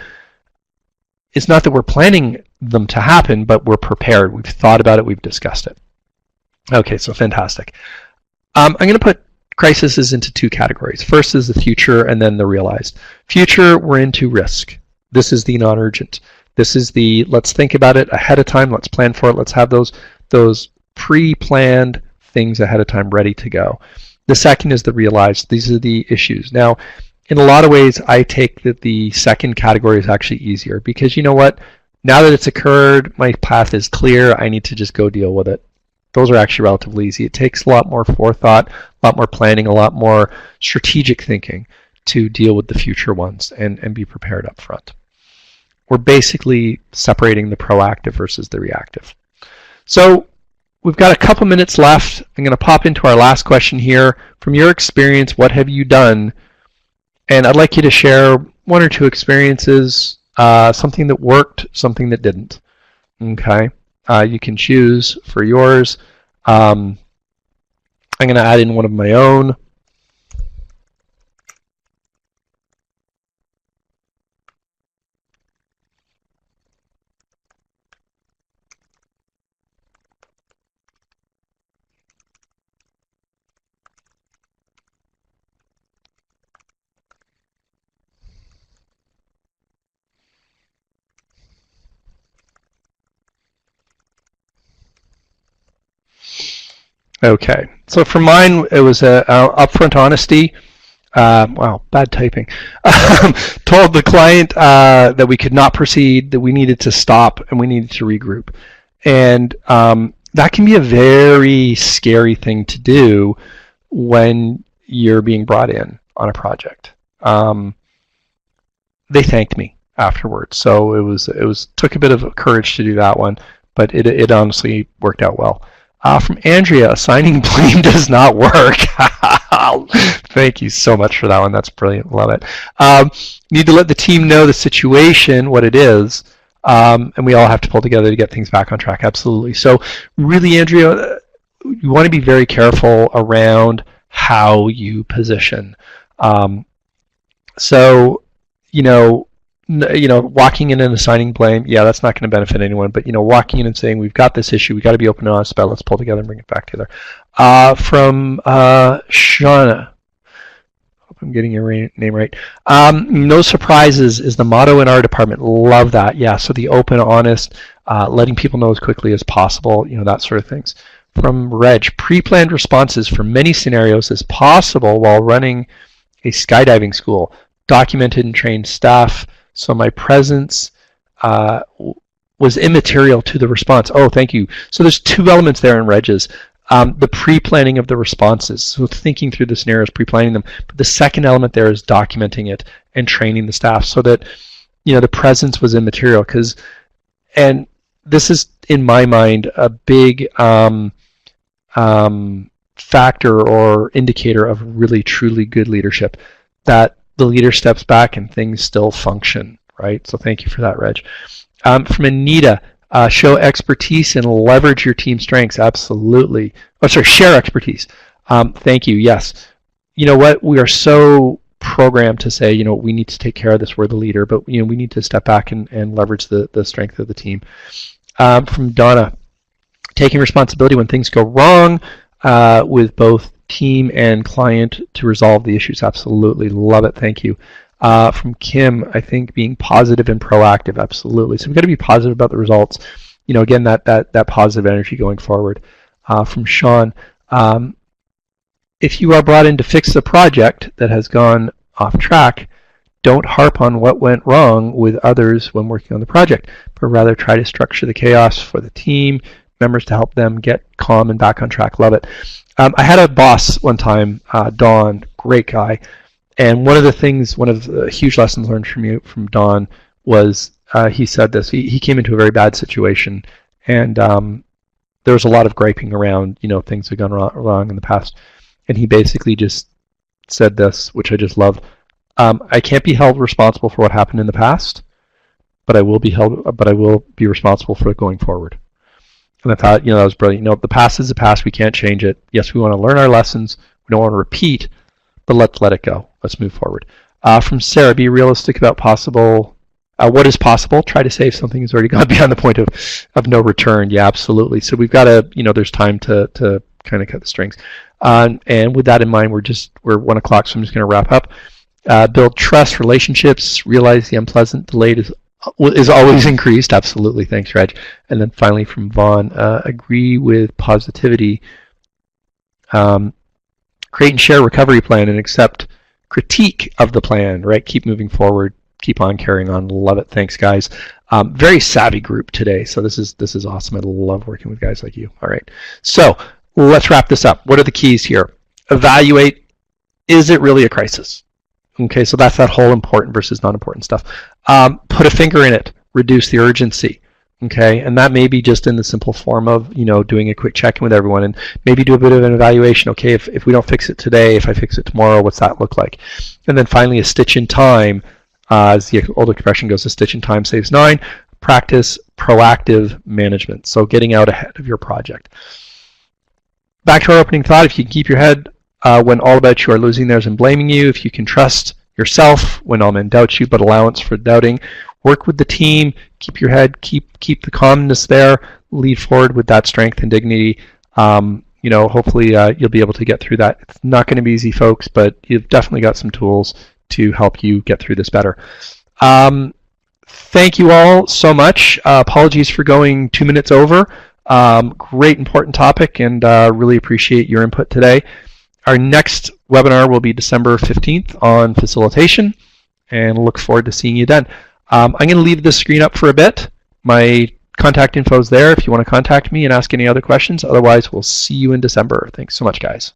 Speaker 1: It's not that we're planning them to happen, but we're prepared. We've thought about it. We've discussed it. Okay, so fantastic. I'm going to put crises into 2 categories. First is the future, and then the realized. Future, we're into risk. This is the non-urgent. This is the let's think about it ahead of time. Let's plan for it. Let's have those pre-planned things ahead of time ready to go. The second is the realized. These are the issues. Now, in a lot of ways, I take that the second category is actually easier, because you know what? Now that it's occurred, my path is clear. I need to just go deal with it. Those are actually relatively easy. It takes a lot more forethought, a lot more planning, a lot more strategic thinking to deal with the future ones and be prepared up front. We're basically separating the proactive versus the reactive. So we've got a couple minutes left. I'm going to pop into our last question here. From your experience, what have you done? And I'd like you to share 1 or 2 experiences, something that worked, something that didn't. Okay? You can choose for yours. I'm going to add in one of my own. Okay, so for mine, it was upfront honesty. Wow, bad typing. Told the client that we could not proceed, that we needed to stop, and we needed to regroup. And that can be a very scary thing to do when you're being brought in on a project. They thanked me afterwards, so it took a bit of courage to do that one, but it honestly worked out well. From Andrea, assigning blame does not work. Thank you so much for that one. That's brilliant. Love it. Need to let the team know the situation, what it is, and we all have to pull together to get things back on track. Absolutely. So really, Andrea, you want to be very careful around how you position. So, walking in and assigning blame, yeah, that's not going to benefit anyone. But walking in and saying, we've got this issue, we've got to be open and honest about it, let's pull together and bring it back together. From Shauna, hope I'm getting your name right. No surprises is the motto in our department. Love that. Yeah, so the open, honest, letting people know as quickly as possible, that sort of things. From Reg, pre-planned responses for many scenarios as possible while running a skydiving school. Documented and trained staff, so my presence was immaterial to the response. Oh, thank you. So there's two elements there in Reg's. The pre-planning of the responses, so thinking through the scenarios, pre-planning them. But the second element there is documenting it and training the staff so that the presence was immaterial. And this is, in my mind, a big factor or indicator of really, truly good leadership, that the leader steps back and things still function, right? So thank you for that, Reg. From Anita, show expertise and leverage your team strengths. Absolutely. Oh, sorry, share expertise. Thank you. Yes. You know what? We are so programmed to say, we need to take care of this. We're the leader, but we need to step back and leverage the strength of the team. From Donna, taking responsibility when things go wrong with both team and client to resolve the issues. Absolutely. Love it. Thank you. From Kim, I think being positive and proactive. Absolutely. So we've got to be positive about the results. Again, that positive energy going forward. From Sean, if you are brought in to fix a project that has gone off track, don't harp on what went wrong with others when working on the project, but rather try to structure the chaos for the team members to help them get calm and back on track. Love it. I had a boss one time, Don, great guy, and one of the huge lessons learned from Don was he said this. He came into a very bad situation, and there was a lot of griping around, things had gone wrong in the past, and he basically just said this, which I just love. I can't be held responsible for what happened in the past, but I will be responsible for it going forward. And I thought, that was brilliant. The past is the past. We can't change it. Yes, we want to learn our lessons. We don't want to repeat, but let's let it go. Let's move forward. From Sarah, be realistic about what is possible. Try to save something that's already gone beyond the point of no return. Yeah, absolutely. So we've got to, there's time to kind of cut the strings. And with that in mind, we're 1 o'clock, so I'm just going to wrap up. Build trust, relationships, realize the unpleasant delayed is always increased. Absolutely. Thanks, Reg. And then finally from Vaughn, agree with positivity. Create and share a recovery plan and accept critique of the plan, right? Keep moving forward. Keep on carrying on. Love it. Thanks, guys. Very savvy group today. So this is awesome. I love working with guys like you. All right. So let's wrap this up. What are the keys here? Evaluate. Is it really a crisis? Okay, so that's that whole important versus not important stuff. Put a finger in it. Reduce the urgency. Okay, and that may be just in the simple form of doing a quick check-in with everyone, and maybe do a bit of an evaluation. Okay, if we don't fix it today, if I fix it tomorrow, what's that look like? And then finally, a stitch in time. As the old expression goes, a stitch in time saves 9. Practice proactive management. So getting out ahead of your project. Back to our opening thought. If you can keep your head when all about you are losing theirs and blaming you, if you can trust yourself when all men doubt you, but allowance for doubting, work with the team, keep your head, keep the calmness there, lead forward with that strength and dignity. Hopefully you'll be able to get through that. It's not going to be easy, folks, but you've definitely got some tools to help you get through this better. Thank you all so much. Apologies for going 2 minutes over. Great important topic, and really appreciate your input today. Our next webinar will be December 15th on facilitation, and look forward to seeing you then. I'm going to leave this screen up for a bit. My contact info is there if you want to contact me and ask any other questions. Otherwise, we'll see you in December. Thanks so much, guys.